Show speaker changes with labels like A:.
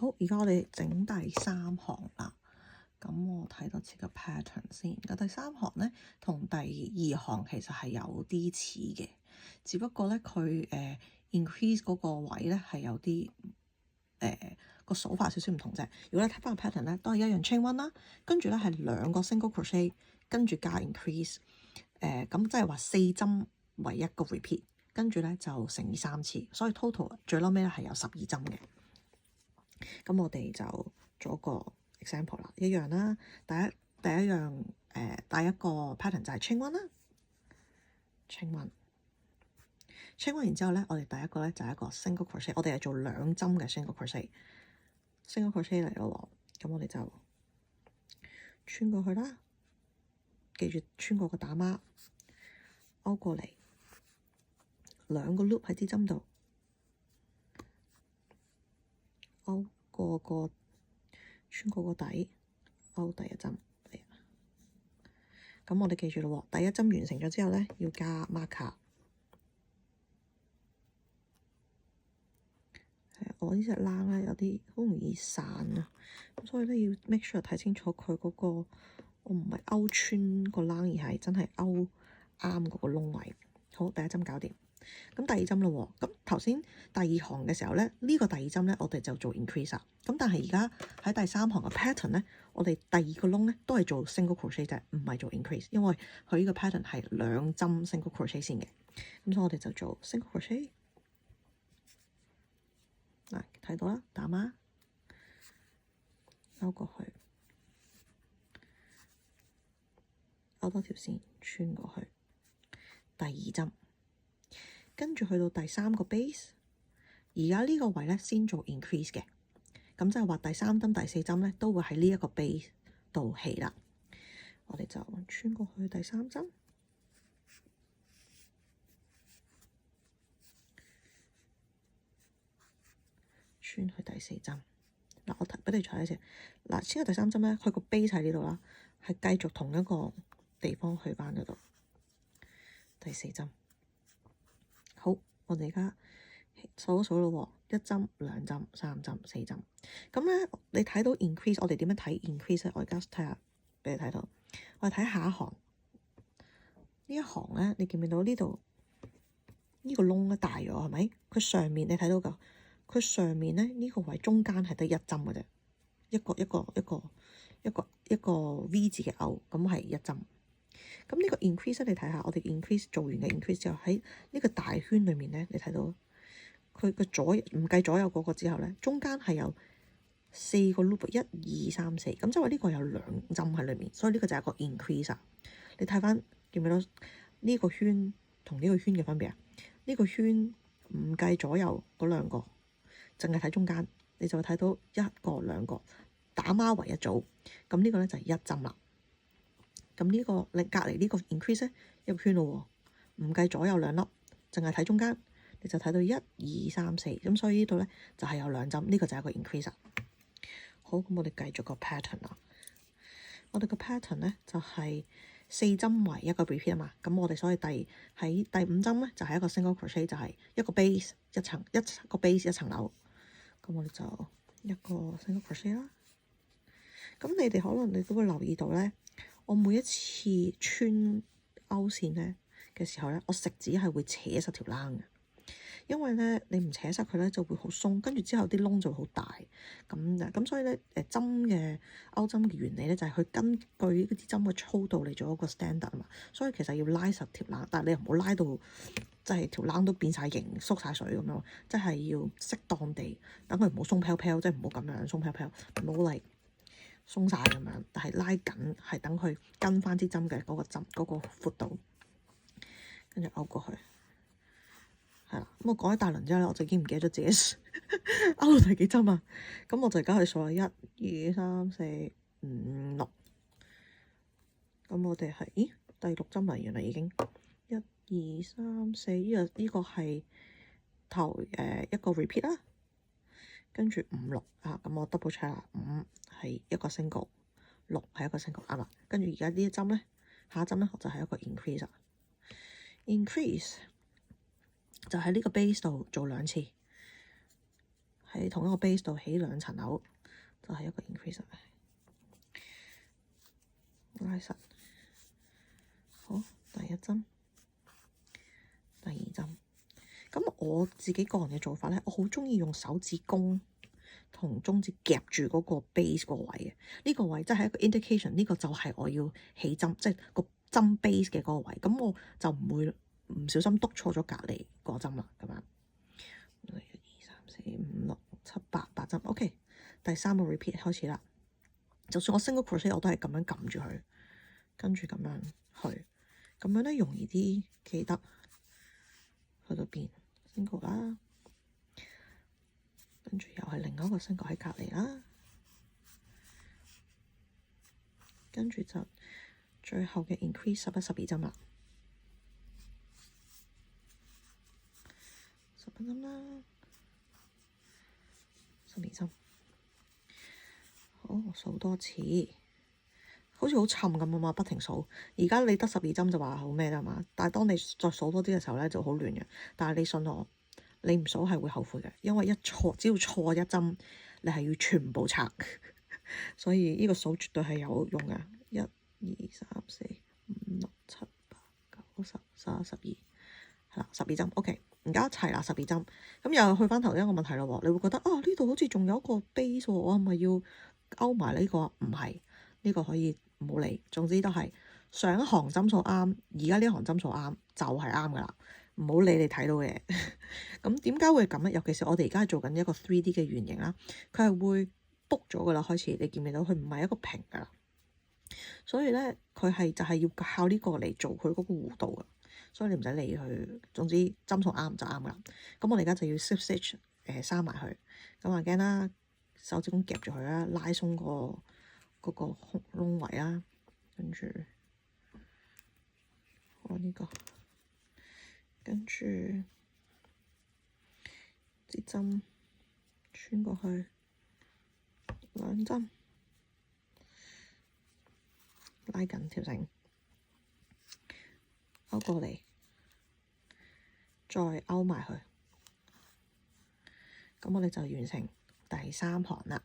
A: 好，而家我哋整第三行啦。咁我睇多次個 pattern 先。個第三行咧，同第二行其實係有啲似嘅，只不過咧佢increase 嗰個位咧係有啲個數法少少唔同啫。如果你睇翻個 pattern 咧，都係一樣 chain one 啦，跟住咧係兩個 single crochet，跟住加 increase，咁即係話4針為一個 repeat，跟住咧就乘以3次，所以 total 最撈尾咧係有12針嘅。咁我哋就做一個 example 啦，一樣啦。第一樣第一個 pattern 就係 chain one 啦，chain one，然之後咧，我哋第一個咧就係一個 single crochet，我哋係做2針嘅 single crochet 嚟咯。咁我哋就穿過去啦，記住穿過個打孖，勾過嚟2個 loop 喺支針度，勾過個穿過個底，勾第一針。咁我哋記住咯，第一針完成咗之後咧，要加 marker。我呢隻冷咧有啲好容易散啊，咁所以咧要 make sure 睇清楚佢嗰個，我唔係勾穿個冷，而係真係勾啱嗰個窿位。好，第一針搞掂。咁第二針咯，咁頭先第二行嘅時候咧，呢個第二針咧我哋就做 increase 啊。咁但係而家喺第三行嘅 pattern 咧，我哋第二個窿咧都係做 single crochet 啫，唔係做 increase，因為佢呢個 pattern 係2針 single crochet 先嘅。咁所以我哋就做 single crochet。嗱，睇到啦，打孖勾過去，勾多條線穿過去，第二針，跟住去到第3個 base， 而家呢個位咧先做 increase 嘅，咁即係話第3針、第4針咧都會喺呢一個 base 度起啦。我哋就穿過去第3針，穿去第4針。嗱，我俾你睇一次。嗱，穿去第3針咧，佢個 base 喺呢度啦，係繼續同一個地方去翻嗰度。第4針，好，我哋而家數一數咯喎，1針、2針、3針、4針。咁咧，你睇到 increase， 我哋點樣睇 increase 咧？我而家睇下俾你睇到。我哋睇下一行，呢一行咧，你見唔見到呢度呢個窿咧大咗係咪？佢上面你睇到㗎？佢上面咧呢個位中間係得1針嘅啫，一個 V 字嘅勾，咁係1針。咁呢個 increase 你睇下，我哋 increase 做完嘅 increase 之後，喺呢個大圈裏面咧，你睇到佢個唔計左右嗰個之後咧，中間係有4個 loop， 1、2、3、4，咁即係話呢個有2針喺裏面，所以呢個就係一個 increase 啊。你睇翻見唔見到呢個圈同呢個圈嘅分別啊？呢個圈唔計左右嗰2個，淨係睇中間，你就會睇到1個、2個打孖為一組，咁呢個咧就係1針啦。咁呢個你隔離呢個 increase 咧一個圈咯喎，唔計左右2粒，淨係睇中間，你就睇到1、2、3、4，咁所以呢度咧就係有2針，呢個就係一個 increase。好，咁我哋繼續個 pattern 啦。我哋個 pattern 咧就係4針為一個 repeat 啊嘛，咁我哋所以喺第5針咧就係一個 single crochet， 就係一個 base 一個 base 一層樓，咁我哋就一個 single crochet 啦。咁你哋可能你都會留意到咧，我每一次穿勾線咧嘅時候咧，我食指係會扯實條冷嘅，因為咧你唔扯實佢咧就會好鬆，跟住之後啲窿就會好大咁所以咧針嘅勾針嘅原理咧就係去根據嗰啲針嘅粗度嚟做一個 standard 啊嘛，所以其實要拉實條冷，但係你又唔好拉到即係條冷都變晒形縮晒水咁樣，即係要適當地等佢唔好鬆飄飄，即係唔好咁樣鬆飄飄，唔好嚟鬆晒咁樣，但係拉緊係等佢跟翻支針嘅嗰個針嗰個闊度，跟住勾過去。係啦，咁我講一大輪之後咧，我就已經唔記得咗自己勾到第幾針啊！咁我就而家去數下1、2、3、4、5、6。咁我哋係第6針嚟，原來已經1、2、3、4，呢個係頭一個 repeat 啦，跟住5、6啊，咁我 double check 啦，5係一個 single， 6係一個 single 啱啦。跟住而家呢一針咧，下一針咧就係一個 increase。就喺呢個 base 度做2次，喺同一個 base 度起2層樓，就係一個 increase。拉實，好，第一針，第二針。咁我自己個人嘅做法咧，我好鍾意用手指公同中指夾住嗰個 base 個位嘅，呢個位即係一個 indication，呢個就係我要起針，即係個針 base 嘅嗰個位。咁我就唔會唔小心篤錯咗隔離個針啦，咁樣。1、2、3、4、5、6、7、8針。OK，第3個 repeat 開始啦。就算我 single crochet，我都係咁樣撳住佢，跟住咁樣去，咁樣咧容易啲記得去到邊 single 啦，跟住又係另外一個 single 喺隔離啦，跟住就最後嘅 increase 11、12針啦，11針啦，12針。好，我數多次，好似好沉咁啊嘛，不停數。而家你得12針就話好咩啦嘛，但係當你再數多啲嘅時候咧，就好亂嘅。但係你信我，你唔數係會後悔嘅，因為只要錯一針，你係要全部拆。所以呢個數絕對係有用嘅。1、2、3、4、5、6、7、8、9、10、11、12，係啦，12針。OK， 而家一齊啦，12針。咁又去翻頭一個問題咯喎，你會覺得啊，呢度好似仲有一個 base 喎，我係咪要勾埋呢個？唔係，呢個可以唔好理。總之都係上一行針數啱，而家呢行針數啱就係啱噶啦，唔好理你睇到嘅嘢。咁點解會咁咧？尤其是我哋而家係做緊一個 3D 嘅圓形啦，佢係會 book 咗噶啦，開始你見唔見到佢唔係一個平噶啦，所以咧佢係就係要靠呢個嚟做佢嗰個弧度噶，所以你唔使理佢。總之針數啱就啱噶啦。咁我哋而家就要 slip stitch 閂埋佢。咁啊驚啦，手指公夾住佢啦，拉鬆嗰個窿位啦，跟住我呢個，跟住支針穿過去2針，拉緊條繩，勾過嚟，再勾埋佢。咁我哋就完成第3行啦。